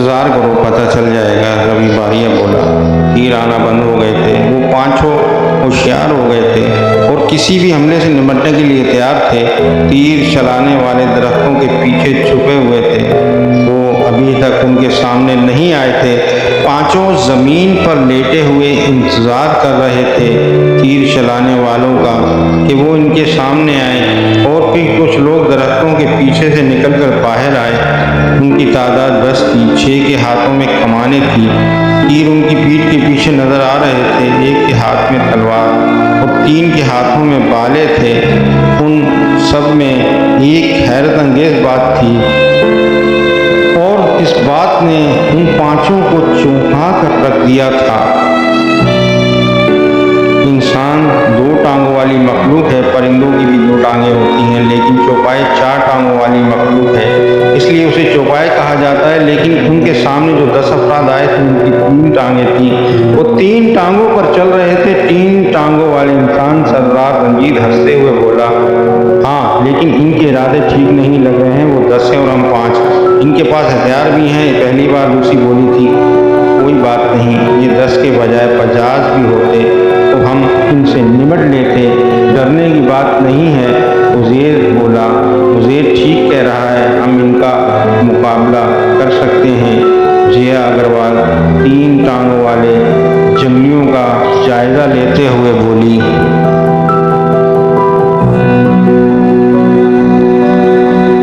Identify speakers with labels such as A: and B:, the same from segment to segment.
A: इंतज़ार करो, पता चल जाएगा। रवि बारिया बोला। तीर आना बंद हो गए थे। वो पांचों होशियार हो गए थे और किसी भी हमले से निपटने के लिए तैयार थे। तीर चलाने वाले दरख्तों के पीछे छुपे हुए थे। वो अभी तक उनके सामने नहीं आए थे। पांचों जमीन पर लेटे हुए इंतजार कर रहे थे तीर चलाने वालों का कि वो इनके सामने आए। और फिर कुछ लोग दरख्तों के पीछे से निकलकर बाहर आए। उनकी तादाद 10 थी। 6 के हाथों में कमानें थी। तीर उनकी पीठ के पीछे नजर आ रहे थे। एक के हाथ में तलवार और 3 के हाथों में बाले थे। उन सब में एक हैरत अंगेज बात थी और इस बात ने उन पांचों को चौंका कर रख दिया था। इंसान 2 टांगों वाली मखलूक है। परिंदों की भी 2 टांगें होती हैं, लेकिन चौपाई 4 टांगों वाली मखलूक है, इसलिए उसे चौपाई कहा जाता है। लेकिन उनके सामने जो 10 अफराद आए थे उनकी 3 टांगें थी। वो 3 टांगों पर चल रहे थे। 3 टांगों वाले इंसान सरदार रंजीत हंसते हुए बोला, हाँ, लेकिन इनके इरादे ठीक नहीं लग रहे हैं। वो 10 हैं और हम 5। इनके पास हथियार भी हैं। पहली बार लूसी बोली थी। कोई बात नहीं, ये 10 के बजाय 50 भी होते तो हम इनसे निपट लेते। डरने की बात नहीं है। उज़ैर बोला। उज़ैर ठीक कह रहा है, हम इनका मुकाबला कर सकते हैं। जिया अग्रवाल 3 टांगों वाले जंगलियों का जायजा लेते हुए बोली।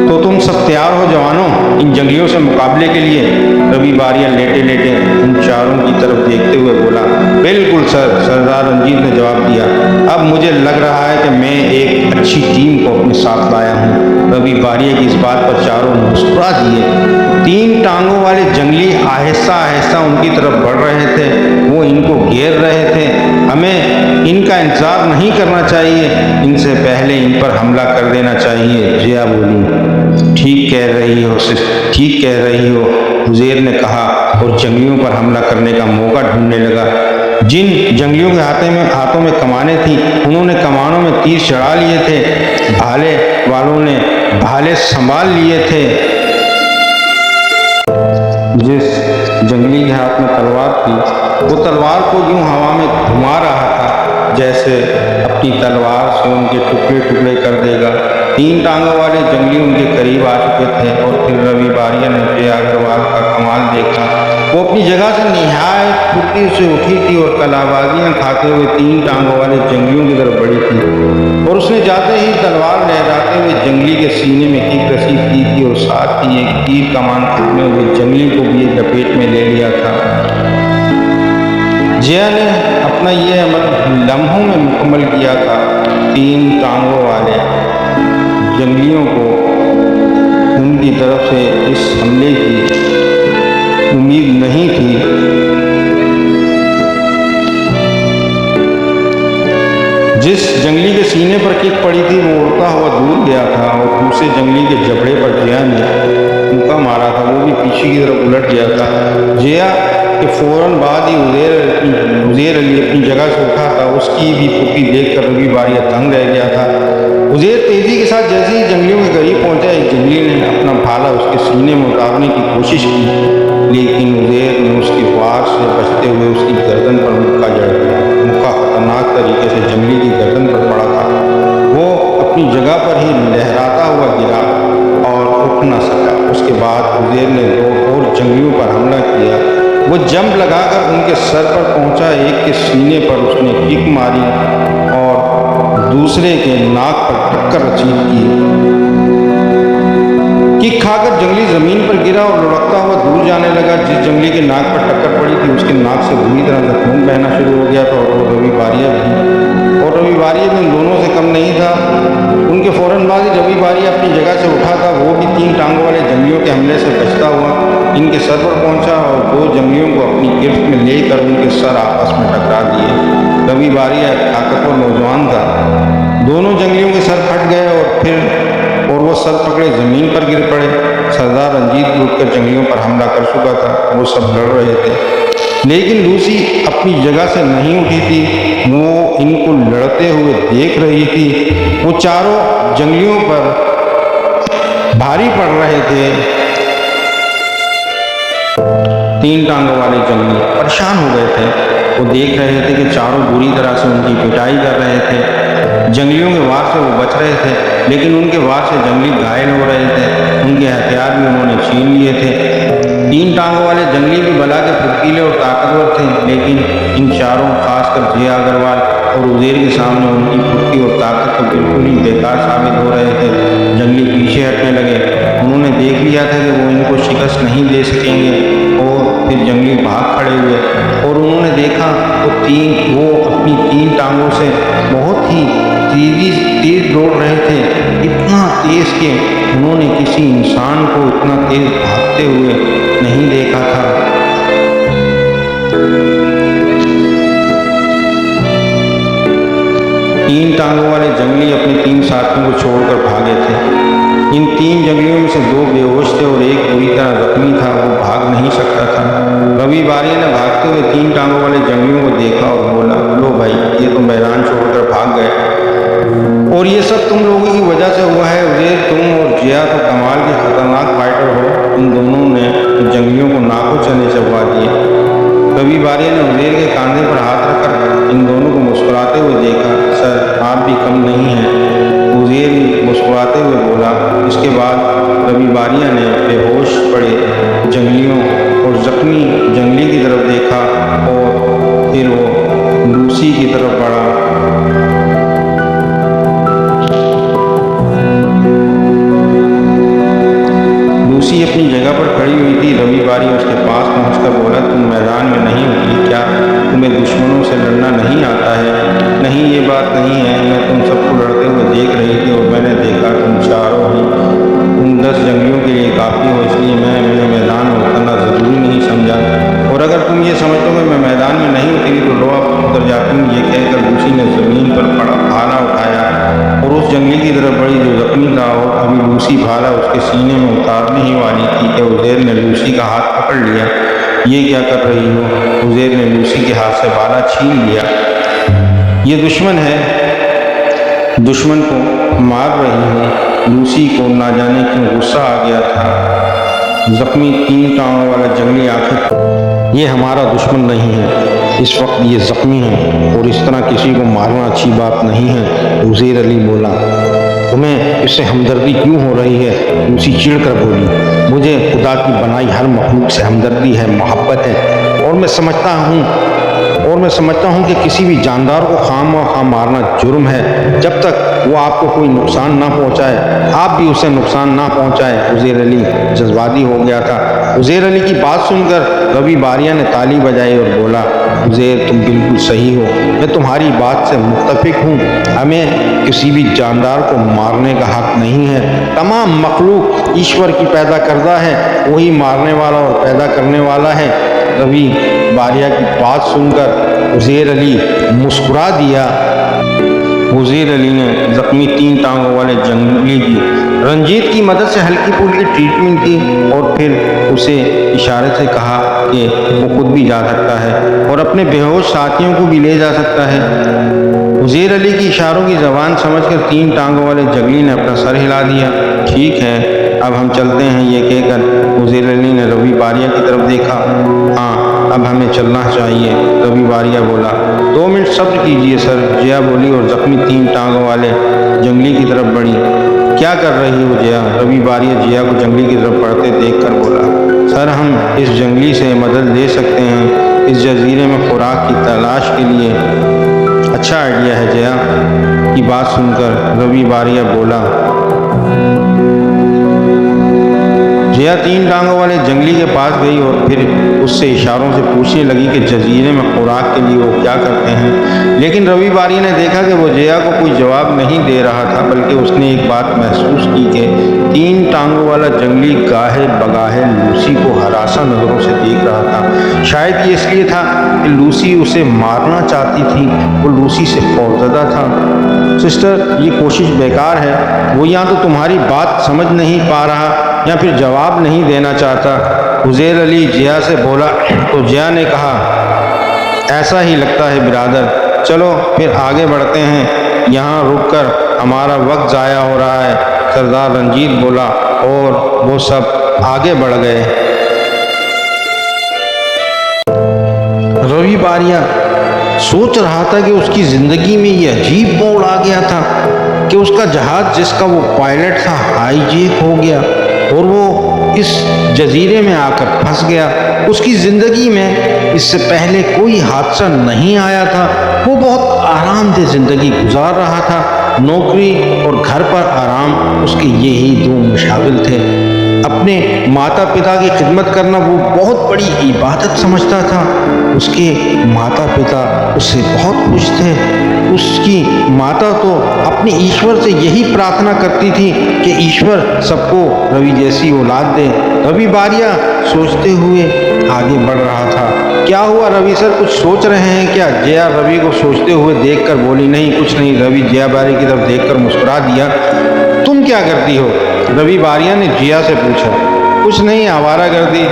A: तो तुम सब तैयार हो जवानों इन जंगलियों से मुकाबले के लिए? रवि बारिया लेटे लेटे उन चारों की तरफ देखते हुए बोला। बिल्कुल सर, सरदार रंजीत ने जवाब दिया। अब मुझे लग रहा है कि मैं एक अच्छी टीम को अपने साथ लाया हूँ। रवि बारिया की इस बात पर चारों मुस्कुरा दिए। 3 टांगों वाले जंगली आहिस्ता आहिस्ता उनकी तरफ बढ़ रहे थे। वो इनको घेर रहे थे। हमें इनका इंतजार नहीं करना चाहिए, इनसे पहले इन पर हमला कर देना चाहिए। जिया बोली। ठीक कह रही हो, ठीक कह रही हो, उज़ैर ने कहा और जंगलियों पर हमला करने का मौका ढूंढने लगा। जिन जंगलियों के हाथों में कमानें थी, उन्होंने कमानों में तीर चढ़ा लिए थे। भाले वालों ने भाले संभाल लिए थे। जिस जंगली के हाथ में तलवार थी, वो तलवार को यूं हवा में घुमा रहा था जैसे अपनी तलवार से उनके टुकड़े टुकड़े कर देगा। 3 टांगों वाले जंगली उनके करीब आ चुके थे और फिर रवि बारिया ने जिया अग्रवाल का कमाल देखा। वो अपनी जगह से निहायत फुर्ती से उठी थी और कलाबाजियां खाते हुए 3 टांगों वाले जंगलियों की तरफ बढ़ी थी और उसने जाते ही तलवार लहराते हुए जंगली के सीने में किक रसी की थी और साथ ही एक तीर कमान फेंकने हुए जंगली को भी एक लपेट में ले लिया था। जिया ने अपना ये अमल लम्हों में मुकम्मल किया था। 3 टांगों वाले जंगलियों को उनकी तरफ से इस हमले की उम्मीद नहीं थी। जिस जंगली के सीने पर किक पड़ी थी वो उड़ता हुआ दूर गया था और दूसरे जंगली के जबड़े पर जिया ने मुक्का मारा था। वो भी पीछे की तरफ उलट गया था। जिया के फौरन बाद ही उज़ैर अली अपनी जगह से उठा था। उसकी भी फुर्ती देखकर रवि बारिया दंग रह गया था। उज़ैर तेजी के साथ जैसे ही जंगलियों के करीब पहुंचा, एक जंगली ने अपना भाला उसके सीने में उतारने की कोशिश की, लेकिन उज़ैर ने उसके वार से बचते हुए उसकी गर्दन पर मुक्का जड़ दिया। मुक्का खतरनाक तरीके से जंगली की गर्दन पर पड़ा था। वो अपनी जगह पर ही लहराता हुआ गिरा और उठ न सका। उसके बाद उज़ैर ने 2 और जंगलियों पर हमला किया। वो जंप लगाकर उनके सर पर पहुंचा। एक के सीने पर उसने किक मारी और दूसरे के नाक पर टक्कर रचीत की। किक खाकर जंगली जमीन पर गिरा और लुढ़कता हुआ दूर जाने लगा। जिस जंगली के नाक पर टक्कर पड़ी थी उसके नाक से बुरी तरह से खून बहना शुरू हो गया था और रवि बारिया भी उन दोनों से कम नहीं था। उनके फौरन बाद ही रवि बारिया अपनी जगह से उठा था। वो भी 3 टांगों वाले जंगलियों के हमले से बचता हुआ इनके सर पर पहुंचा और 2 जंगलियों को अपनी गिरफ्त में लेकर उनके सर आपस में टकरा दिए। रवि बारिया एक ताकतवर नौजवान था। दोनों जंगलियों के सर फट गए और वो सर पकड़े जमीन पर गिर पड़े। सरदार रंजीत भी उठकर जंगलियों पर हमला कर चुका था। वो सब लड़ रहे थे, लेकिन लूसी अपनी जगह से नहीं उठी थी। वो इनको लड़ते हुए देख रही थी। वो चारों जंगलियों पर भारी पड़ रहे थे। तीन टांगों वाले जंगली परेशान हो गए थे। वो देख रहे थे कि चारों बुरी तरह से उनकी पिटाई कर रहे थे। जंगलियों के वार से वो बच रहे थे, लेकिन उनके वार से जंगली घायल हो रहे थे। उनके हथियार भी उन्होंने छीन लिए थे। तीन टांगों वाले जंगली भी भला के फुर्तीले और ताकतवर थे, लेकिन इन चारों, खासकर जया अग्रवाल और उज़ैर के सामने उनकी फुर्ती और ताकत तो बिल्कुल ही बेकार साबित हो रहे थे। जंगली पीछे हटने लगे। उन्होंने देख लिया था कि वो इनको शिकस्त नहीं दे सकेंगे, और फिर जंगली भाग खड़े हुए और उन्होंने देखा वो अपनी तीन टांगों से बहुत ही तेज दौड़ रहे थे। इतना तेज कि उन्होंने किसी इंसान को इतना तेज भागते हुए नहीं देखा था। तीन टांगों वाले जंगली अपने तीन साथियों को छोड़कर भागे थे। इन तीन जंगलियों में से दो बेहोश थे और एक बुरी तरह जख्मी था। वो भाग नहीं सकता था। रवि बारिया ने भागते हुए तीन टांगों वाले जंगलियों को देखा और बोला, लो भाई, ये तो मैदान छोड़कर भाग गए और ये सब तुम लोगों की वजह से हुआ है। उज़ैर, तुम और जया तो कमाल के खतरनाक फाइटर हो। इन दोनों ने जंगलियों को नाकों चने चबवा दिए। रवि बारिया ने उज़ैर के कंधे पर हाथ रखकर इन दोनों को मुस्कुराते हुए देखा। सर, आप भी कम नहीं हैं, उज़ैर मुस्कुराते हुए बोला। इसके बाद रवि बारिया ने बेहोश पड़े जंगलियों और जख्मी जंगली की तरफ देखा और फिर वो लूसी की तरफ बढ़ा। लूसी अपनी जगह पर खड़ी हुई थी। रवि बारिया उसके पास पहुंचकर बोला, तुम मैदान में नहीं उतरी क्या? तुम्हें दुश्मनों से लड़ना नहीं आता है? नहीं, ये बात नहीं है। मैं तुम सबको लड़ते हुए देख रही थी और मैंने देखा तुम चारों ही उन 10 जंगलियों के लिए काफ़ी हो, इसलिए मैंने मैदान में उतरना ज़रूरी नहीं समझा। और अगर तुम ये समझते हो कि मैं मैदान में नहीं उतरी तो लो आप उतर जाती हूँ। ये कहकर लूसी ने ज़मीन पर पड़ा भाला उठाया और उस जंगली की तरफ बढ़ी जो जख्मी था, और अभी लूसी भाला उसके सीने में उतारने ही वाली थी कि उज़ैर ने लूसी का हाथ पकड़ लिया। ये क्या कर रही हो? उज़ैर ने लूसी के हाथ से भाला छीन लिया। ये दुश्मन है, दुश्मन को मार रही हूँ। लूसी को ना जाने क्यों गुस्सा आ गया था। जख्मी तीन टांगों वाला जंगली आखिर, ये हमारा दुश्मन नहीं है, इस वक्त ये जख्मी है और इस तरह किसी को मारना अच्छी बात नहीं है। उज़ैर अली बोला, तुम्हें इससे हमदर्दी क्यों हो रही है? लूसी चिढ़कर बोली, मुझे खुदा की बनाई हर मखलूक से हमदर्दी है, मोहब्बत है, और मैं समझता हूँ कि किसी भी जानदार को खामखा मारना जुर्म है जब तक वो आपको कोई नुकसान ना पहुँचाए, आप भी उसे नुकसान ना पहुँचाए। उज़ैर अली जज्बाती हो गया था। उज़ैर अली की बात सुनकर रवि बारिया ने ताली बजाई और बोला, उज़ैर, तुम बिल्कुल सही हो, मैं तुम्हारी बात से मुत्तफिक हूँ। हमें किसी भी जानदार को मारने का हक नहीं है। तमाम मखलूक ईश्वर की पैदा करदा है, वही मारने वाला और पैदा करने वाला है। रवि बारिया की बात सुनकर उज़ैर अली मुस्कुरा दिया। उज़ैर अली ने जख्मी तीन टांगों वाले जंगली की रंजीत की मदद से हल्की फुल्की ट्रीटमेंट की और फिर उसे इशारे से कहा कि वो खुद भी जा सकता है और अपने बेहोश साथियों को भी ले जा सकता है। उज़ैर अली की इशारों की ज़बान समझकर तीन टांगों वाले जंगली ने अपना सर हिला दिया। ठीक है, अब हम चलते हैं, ये कहकर उज़ैर अली ने रवि बारिया की तरफ देखा। हाँ, अब हमें चलना चाहिए, रवि बारिया बोला। 2 मिनट सब्र कीजिए सर, जया बोली और जख्मी तीन टांगों वाले जंगली की तरफ बढ़ी। क्या कर रही हो जया? रवि बारिया जया को जंगली की तरफ बढ़ते देखकर बोला। सर, हम इस जंगली से मदद ले सकते हैं, इस जजीरे में खुराक की तलाश के लिए। अच्छा आइडिया है जया। की बात सुनकर रवि बारिया बोला। जया तीन टांगों वाले जंगली के पास गई और फिर उससे इशारों से पूछने लगी कि जजीरे में खुराक के लिए वो क्या करते हैं। लेकिन रवि बारिया ने देखा कि वो जया को कोई जवाब नहीं दे रहा था, बल्कि उसने एक बात महसूस की कि तीन टांगों वाला जंगली गाहे बगाहे लूसी को हरासा नज़रों से देख रहा था। शायद ये इसलिए था कि लूसी उसे मारना चाहती थी, वो लूसी से खौफजदा था। सिस्टर, ये कोशिश बेकार है। वो या तो तुम्हारी बात समझ नहीं पा रहा या फिर जवाब नहीं देना चाहता। उज़ैर अली जया से बोला तो जया ने कहा, ऐसा ही लगता है बिरादर, चलो फिर आगे बढ़ते हैं, यहाँ रुककर हमारा वक्त ज़ाया हो रहा है। सरदार रंजीत बोला और वो सब आगे बढ़ गए। बारिया सोच रहा था कि उसकी जिंदगी में ये अजीब मोड़ आ गया था कि उसका जहाज जिसका वो पायलट था हाईजैक हो गया और वो इस जजीरे में आकर फंस गया। उसकी जिंदगी में इससे पहले कोई हादसा नहीं आया था। वो बहुत आरामदेह जिंदगी गुजार रहा था। नौकरी और घर पर आराम उसके यही दो मुशागिल थे। अपने माता पिता की खिदमत करना वो बहुत बड़ी इबादत समझता था। उसके माता पिता उससे बहुत खुश थे। उसकी माता तो अपने ईश्वर से यही प्रार्थना करती थी कि ईश्वर सबको रवि जैसी औलाद दे। रवि बारिया सोचते हुए आगे बढ़ रहा था। क्या हुआ रवि सर, कुछ सोच रहे हैं क्या? जया रवि को सोचते हुए देखकर बोली, नहीं कुछ नहीं। रवि जया बारिया की तरफ देखकर मुस्कुरा दिया। तुम क्या करती हो? रवि बारिया ने जया से पूछा। कुछ नहीं, आवारागर्दी।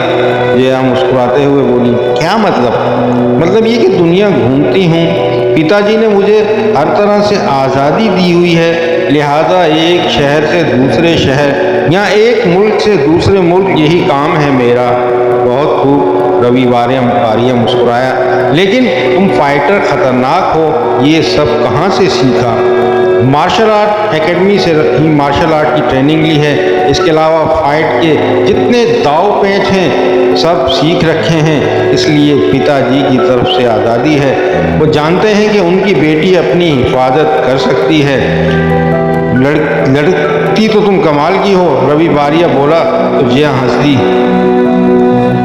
A: जया मुस्कुराते हुए बोली। क्या मतलब ये कि दुनिया घूमती हूँ। पिताजी ने मुझे हर तरह से आज़ादी दी हुई है, लिहाजा एक शहर से दूसरे शहर या एक मुल्क से दूसरे मुल्क यही काम है मेरा। बहुत खूब, रवि बारिया मुस्कुराया। लेकिन तुम फाइटर खतरनाक हो, ये सब कहाँ से सीखा? मार्शल आर्ट एकेडमी से ही मार्शल आर्ट की ट्रेनिंग ली है। इसके अलावा फाइट के जितने दाव पेच हैं सब सीख रखे हैं। इसलिए पिताजी की तरफ से आज़ादी है। वो जानते हैं कि उनकी बेटी अपनी हिफाजत कर सकती है। लड़की तो तुम कमाल की हो, रवि बारिया बोला तो जया हंस दी।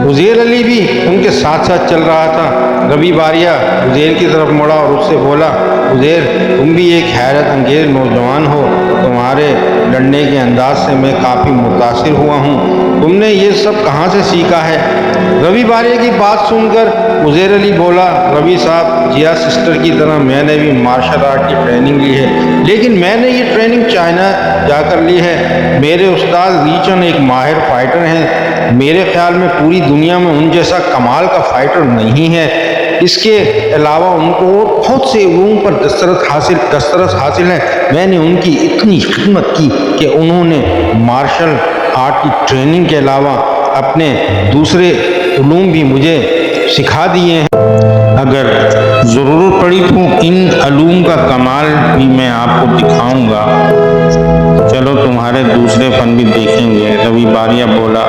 A: उज़ैर अली भी उनके साथ साथ चल रहा था। रवि बारिया उज़ैर की तरफ मुड़ा और उससे बोला, उज़ैर तुम भी एक हैरत अंगेज नौजवान हो। तुम्हारे लड़ने के अंदाज से मैं काफ़ी मुतासिर हुआ हूँ। तुमने ये सब कहाँ से सीखा है? रवि बारिया की बात सुनकर उज़ैर अली बोला, रवि साहब, जिया सिस्टर की तरह मैंने भी मार्शल आर्ट की ट्रेनिंग ली है, लेकिन मैंने ये ट्रेनिंग चाइना जाकर ली है। मेरे उस्ताद लीचन एक माहिर फाइटर हैं। मेरे ख्याल में पूरी दुनिया में उन जैसा कमाल का फाइटर नहीं है। इसके अलावा उनको बहुत से उलूम पर दस्तरस हासिल है। मैंने उनकी इतनी खिदमत की कि उन्होंने मार्शल आर्ट की ट्रेनिंग के अलावा अपने दूसरे उलूम भी मुझे सिखा दिए हैं। अगर ज़रूरत पड़ी तो इन उलूम का कमाल भी मैं आपको दिखाऊंगा। चलो तुम्हारे दूसरे फन भी देखेंगे, रवि बारिया बोला।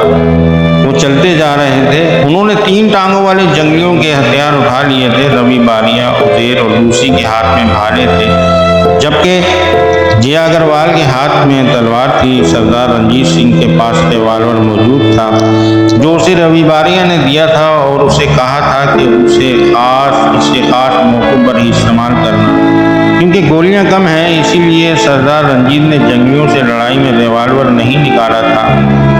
A: वो चलते जा रहे थे। उन्होंने 3 टांगों वाले जंगलियों के हथियार उठा लिए थे। रवि बारिया, उज़ैर और लूसी के हाथ में भाले थे, जबकि जया अग्रवाल के हाथ में तलवार थी। सरदार रंजीत सिंह के पास रिवॉल्वर मौजूद था, जो उसे रवि बारिया ने दिया था और उसे कहा था कि इसे खास मौकों पर ही इस्तेमाल करना, क्योंकि गोलियां कम हैं। इसीलिए सरदार रंजीत ने जंगलियों से लड़ाई में रिवॉल्वर नहीं निकाला था।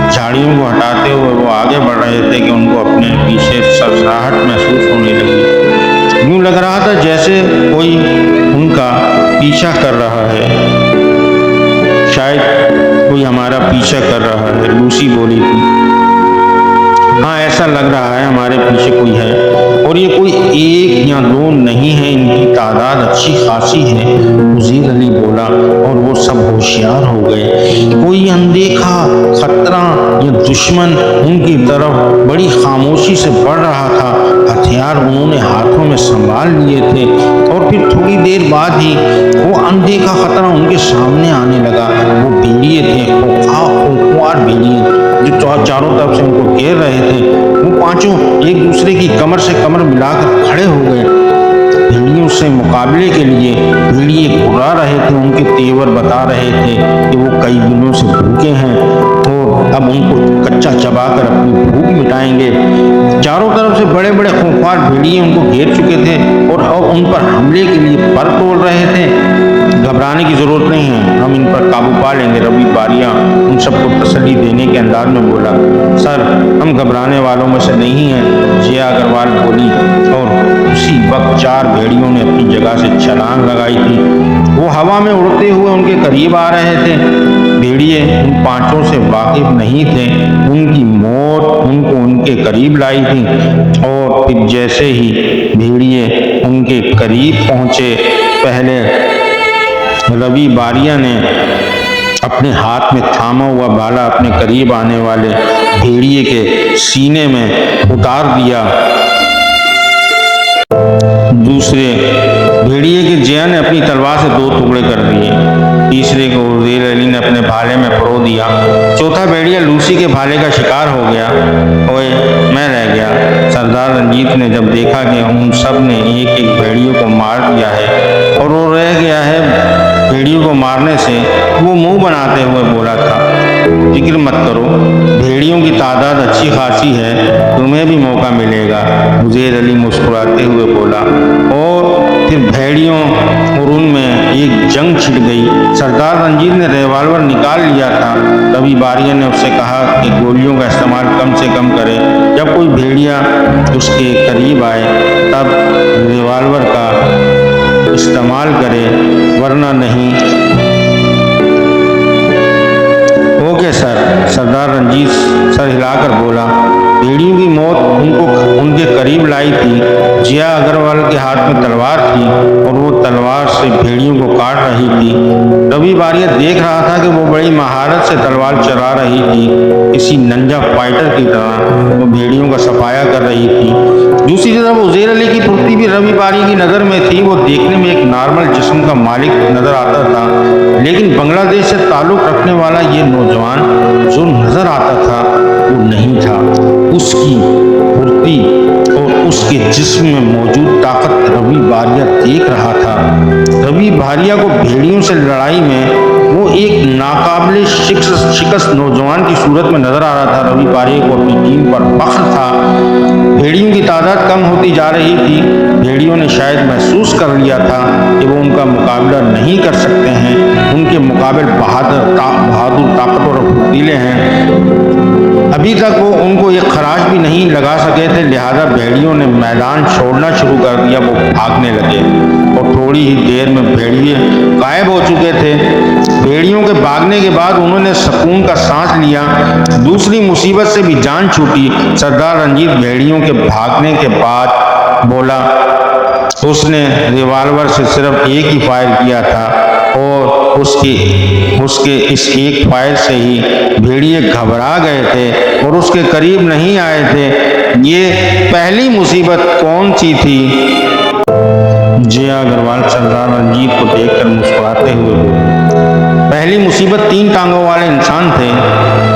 A: झाड़ियों को हटाते हुए वो आगे बढ़ रहे थे कि उनको अपने पीछे सरसराहट महसूस होने लगी। यूं लग रहा था जैसे कोई उनका पीछा कर रहा है। शायद कोई हमारा पीछा कर रहा है, लूसी बोली थी। हाँ, ऐसा लग रहा है हमारे पीछे कोई है, और ये कोई 1 या 2 नहीं है, इनकी तादाद अच्छी खासी है, उज़ैर अली बोला। और वो सब होशियार हो गए। कोई अनदेखा खतरा या दुश्मन उनकी तरफ बड़ी खामोशी से बढ़ रहा था। हथियार उन्होंने हाथों में संभाल लिए थे और फिर थोड़ी देर बाद ही वो अनदेखा खतरा उनके सामने आने लगा। वो भेड़िए थे, खूंखार भेड़िए, जो चारों तरफ से उनको घेर रहे थे। वो पांचों एक दूसरे की कमर से कमर मिलाकर खड़े हो गए। भेड़ियों से मुकाबले के लिए भेड़िए घुरा रहे थे। उनके तेवर बता रहे थे कि वो कई दिनों से भूखे हैं और अब उनको कच्चा चबाकर अपनी भूख मिटाएंगे। चारों तरफ से बड़े बड़े खूंखार भेड़िए उनको घेर चुके थे और अब उन पर हमले के लिए पर तोड़ रहे थे। घबराने की जरूरत नहीं है, हम इन पर काबू पा लेंगे, रवि बारिया उन सबको तसल्ली देने के अंदाज में बोला। सर, हम घबराने वालों में से नहीं हैं, जया अग्रवाल बोली। और उसी वक्त 4 भेड़ियों ने अपनी जगह से छलांग लगाई थी। वो हवा में उड़ते हुए उनके करीब आ रहे थे। भेड़िए उन 5 से वाकिफ नहीं थे। उनकी मौत उनको उनके करीब लाई थी। और फिर जैसे ही भेड़िए उनके करीब पहुंचे, पहले रवि बारिया ने अपने हाथ में थामा हुआ भाला अपने करीब आने वाले भेड़िए के सीने में उतार दिया। दूसरे भेड़िए के जिया ने अपनी तलवार से 2 टुकड़े कर दिए। तीसरे को उज़ैर अली ने अपने भाले में परो दिया। चौथा भेड़िया लूसी के भाले का शिकार हो गया। ओए मैं रह गया। सरदार रंजीत ने जब देखा कि उन सब ने एक एक भेड़ियों को मार दिया है और वो रह गया है भेड़ियों को मारने से, वो मुंह बनाते हुए बोला था, फिक्र मत करो, भेड़ियों की तादाद अच्छी खासी है, तुम्हें भी मौका मिलेगा। उज़ैर अली मुस्कुराते हुए बोला और फिर भेड़ियों और उनमें एक जंग छिड़ गई। सरदार रंजीत ने रिवॉल्वर निकाल लिया था। रवि बारिया ने उससे कहा कि गोलियों का इस्तेमाल कम से कम करे। जब कोई भेड़िया उसके करीब आए तब रिवॉल्वर का इस्तेमाल करे, वरना नहीं। ओके सर, सरदार रंजीत सर हिलाकर बोला। भेड़ियों की मौत उनको उनके करीब लाई थी। जिया अग्रवाल के हाथ में तलवार थी और वो तलवार से भेड़ियों को काट रही थी। रवि बारिया देख रहा था कि वो बड़ी महारत से तलवार चला रही थी। किसी नंजा फाइटर की तरह वो भेड़ियों का सफाया कर रही थी। दूसरी तरफ उज़ैर अली की फुर्ती भी रवि बारिया की नज़र में थी। वो देखने में एक नॉर्मल जिस्म का मालिक नजर आता था, लेकिन बांग्लादेश से ताल्लुक रखने वाला ये नौजवान जो नजर आता था वो नहीं था। उसकी फुर्ती और उसके जिस्म में मौजूद ताकत रवि बारिया देख रहा था। रवि बारिया को भेड़ियों से लड़ाई में वो एक नाकाबिले शिकस्त नौजवान की सूरत में नजर आ रहा था। रवि बारिया को अपनी टीम पर फख्र था। भेड़ियों की तादाद कम होती जा रही थी। भेड़ियों ने शायद महसूस कर लिया था कि वो उनका मुकाबला नहीं कर सकते हैं। उनके मुकाबले बहादुर ताकतवर और फुर्तीले हैं। अभी तक वो उनको एक खराश भी नहीं लगा सके थे, लिहाजा भेड़ियों ने मैदान छोड़ना शुरू कर दिया। वो भागने लगे और थोड़ी ही देर में भेड़िए गायब हो चुके थे। भेड़ियों के भागने के बाद उन्होंने सुकून का सांस लिया। दूसरी मुसीबत से भी जान छूटी। सरदार रंजीत भेड़ियों के भागने के बाद बोला, उसने रिवॉल्वर से सिर्फ एक ही फायर किया था और उसके इस एक फायर से ही भेड़िए घबरा गए थे और उसके करीब नहीं आए थे। ये पहली मुसीबत कौन सी थी? जिया अग्रवाल सरदार रंजीत को देखकर मुस्कुराते हुए बोली, पहली मुसीबत 3 टांगों वाले इंसान थे।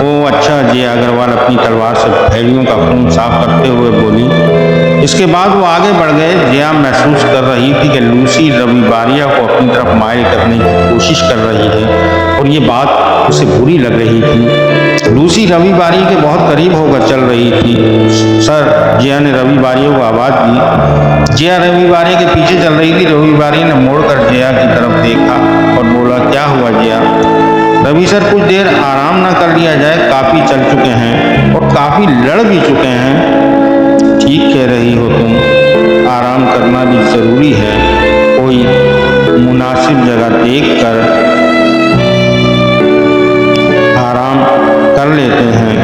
A: ओ अच्छा, जिया अग्रवाल अपनी तलवार से भेड़ियों का खून साफ करते हुए बोली। इसके बाद वो आगे बढ़ गए। जिया महसूस कर रही थी कि लूसी रवि बारिया को अपनी तरफ माइल करने की कोशिश कर रही है और ये बात उसे बुरी लग रही थी। लूसी रवि बारिया के बहुत करीब होकर चल रही थी। सर, जिया ने रवि बारिया को आवाज़ दी। जिया रवि बारिया के पीछे चल रही थी। रवि बारिया ने मोड़कर जिया की तरफ देखा और बोला, क्या हुआ जिया? रवि सर, कुछ देर आराम न कर लिया जाए? काफ़ी चल चुके हैं और काफ़ी लड़ भी चुके हैं। ठीक कह रही हो तुम, आराम करना भी ज़रूरी है। कोई मुनासिब जगह देखकर आराम कर लेते हैं,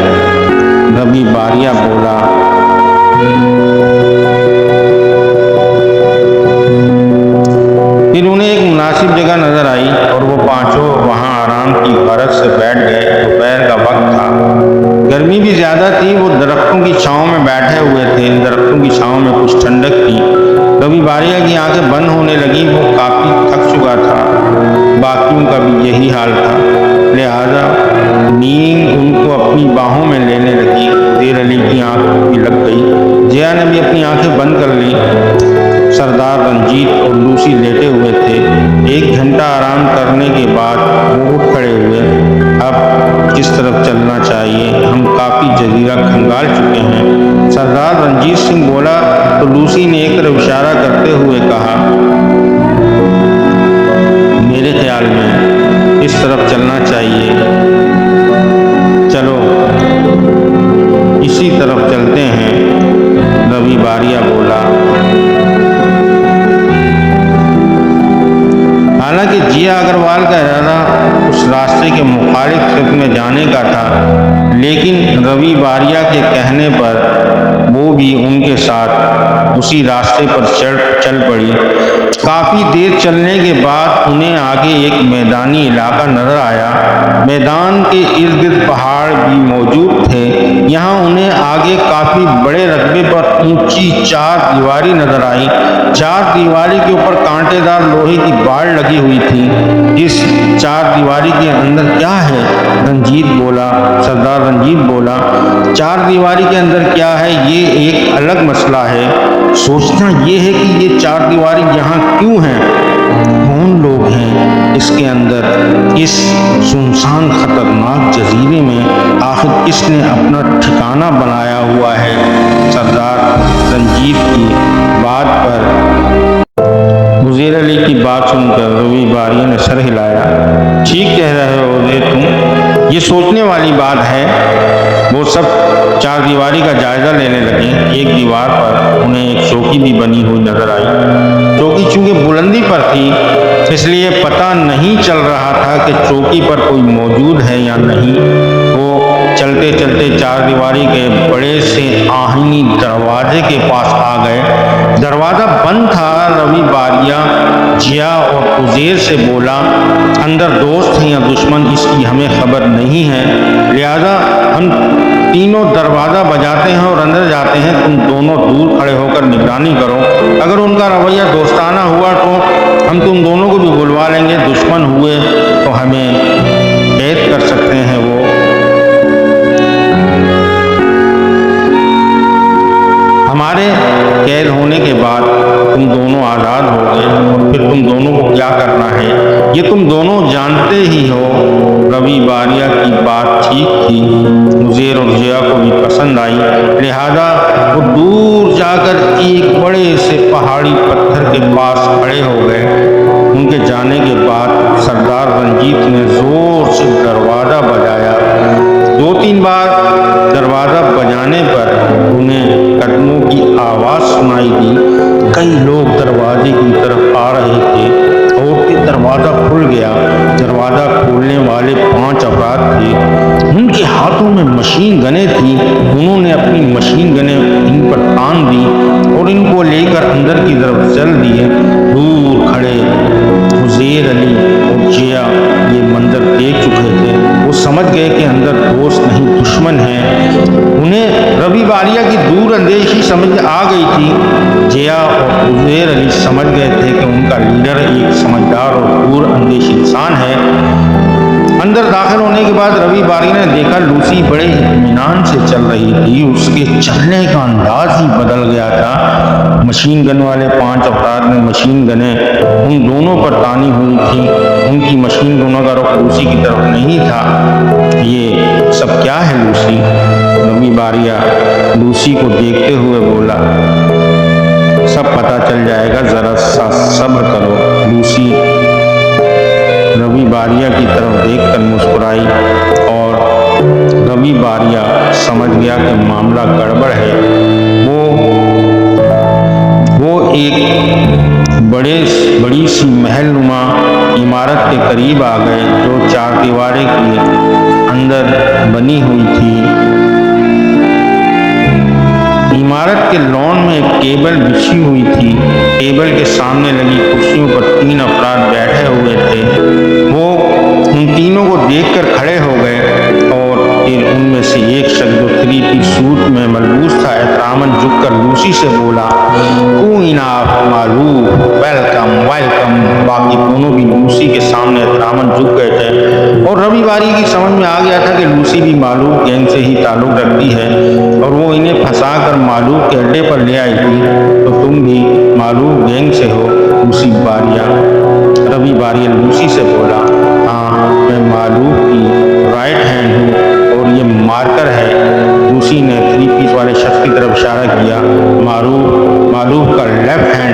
A: रवि बारिया बोला। फिर उन्हें एक मुनासिब जगह नजर आई और वो पांचों वहां आराम की गरज से बैठ गए। दोपहर का वक्त था, गर्मी भी ज्यादा थी। वो दरख्तों की छांव में बैठे हुए थे। दरख्तों की छांव में कुछ ठंडक थी। रवि बारिया की आंखें बंद होने लगी। वो काफी थक चुका था। बाकियों का भी यही हाल था, लिहाजा नींद उनको अपनी बाहों में लेने लगी। उज़ैर अली की आंख भी लग गई। जिया ने भी अपनी आंखें बंद कर ली। सरदार रंजीत और लूसी लेटे हुए थे। 1 घंटा आराम करने के बाद वो उठ खड़े हुए। अब किस तरफ चलना चाहिए? हम काफ़ी जजीरा खंगाल चुके हैं। सरदार रंजीत सिंह बोला तो लूसी ने एक तरफ इशारा करते हुए कहा, मेरे ख्याल में इस तरफ चलना चाहिए। चलो इसी तरफ चलते हैं, रवि बारिया बोला। हालांकि जिया अग्रवाल का इरादा उस रास्ते के मुखालिफ खेत में जाने का था, लेकिन रवि बारिया के कहने पर वो भी उनके साथ उसी रास्ते पर चल पड़ी। काफी देर चलने के बाद उन्हें आगे एक मैदानी इलाका नजर आया। मैदान के इर्द गिर्द पहाड़ भी मौजूद थे। यहाँ उन्हें आगे काफी बड़े रकबे पर ऊंची चार दीवारी नजर आई। चार दीवारी के ऊपर कांटेदार लोहे की बाड़ लगी हुई थी। इस चार दीवारी के अंदर क्या है? रंजीत बोला। सरदार रंजीत बोला, चार दीवारी के अंदर क्या है ये एक अलग मसला है। सोचना ये है कि ये चार दीवारी यहाँ क्यों है, कौन लोग हैं इसके अंदर, इस सुनसान खतरनाक जजीरे में आखिर किसने अपना ठिकाना बनाया हुआ है। सरदार रंजीत की बात पर उज़ैर अली की बात सुनकर रवि बारिया ने सर हिलाया। ठीक कह रहे हो उज़ैर, तुम, ये सोचने वाली बात है। वो सब चार दीवारी का जायजा लेने लगे। एक दीवार पर उन्हें एक चौकी भी बनी हुई नजर आई। चौकी चूंकि बुलंदी पर थी इसलिए पता नहीं चल रहा था कि चौकी पर कोई मौजूद है या नहीं। वो चलते चलते चार दीवारी के बड़े से आहिनी दरवाजे के पास आ गए। दरवाजा बंद था। रवि बारिया जिया और उज़ैर से बोला, अंदर दोस्त हैं या दुश्मन इसकी हमें खबर नहीं है, लिहाजा हम तीनों दरवाज़ा बजाते हैं और अंदर जाते हैं। तुम दोनों दूर खड़े होकर निगरानी करो। अगर उनका रवैया दोस्ताना हुआ तो हम तुम दोनों को भी बुलवा लेंगे। दुश्मन हुए तो हमें कैद कर सकते हैं। वो हमारे कैद होने के बाद तुम दोनों आज़ाद हो गए और फिर तुम दोनों को क्या करना है ये तुम दोनों जानते ही हो। रवि बारिया की बात ठीक थी। उज़ैर और जिया को भी पसंद आई, लिहाजा वो दूर जाकर एक बड़े से पहाड़ी पत्थर के पास खड़े हो गए। उनके जाने के बाद सरदार रंजीत ने जोर से दरवाज़ा बजाया। दो तीन बार दरवाज़ा बजाने पर उन्हें कदमों की आवाज़ सुनाई दी। कई लोग दरवाजे की तरफ आ रहे थे और फिर दरवाज़ा खुल गया। दरवाज़ा खोलने वाले 5 अफराद थे। उनके हाथों में मशीन गनें थी। उन्होंने अपनी मशीन गनें इन पर तान दी और इनको लेकर अंदर की तरफ चल दिए। दूर खड़े उज़ैर अली और जिया ये मंजर देख चुके थे। वो समझ गए कि अंदर दोस्त नहीं दुश्मन है। उन्हें रवि बारिया की दूर अंदेशी समझ आ गई थी। जिया और उज़ैर अली समझ गए थे कि उनका लीडर एक समझदार और दूर अंदेशी इंसान है। अंदर दाखिल होने के बाद रवि बारिया ने देखा लूसी बड़े इत्मीनान से चल रही थी। उसके चलने का अंदाज ही बदल गया था। मशीन गन वाले 5 अफराद ने मशीन गनें उन दोनों पर तानी हुई थी। उनकी मशीन गनों का रुख लूसी की तरफ नहीं था। ये सब क्या है लूसी? रवि बारिया लूसी को देखते हुए बोला, सब पता चल जाएगा, जरा सा सब्र करो। लूसी रवि बारिया की तरफ देखकर मुस्कुराई और रवि बारिया समझ गया कि मामला गड़बड़ है। वो एक बड़ी सी महलनुमा इमारत के करीब आ गए जो चार दीवारी के अंदर बनी हुई थी। इमारत के लॉन में एक टेबल बिछी हुई थी। टेबल के सामने लगी कुर्सियों पर 3 अफराद बैठे हुए थे। वो उन तीनों को देखकर खड़े हो गए और फिर उनमें से एक शख्स जो 3-piece सूट में मलबूस था एहतरामन झुककर लूसी से बोला, वेलकम वेलकम। बाकी दोनों भी लूसी के सामने एहतरामन झुक गए थे और रवि बारिया की समझ में आ गया था कि लूसी भी मालूफ गैंग से ही ताल्लुक रखती है और वो इन्हें फंसाकर मालूफ के अड्डे पर ले आई थी। तो तुम भी मालूफ गैंग से हो? लूसी बारिया रवि बारिया लूसी से बोला, हाँ मैं मालूफ की राइट हैंड हूँ और ये मार्कर है। लूसी ने 3-piece वाले शख्स की तरफ इशारा किया। मालूफ का लेफ्ट हैंड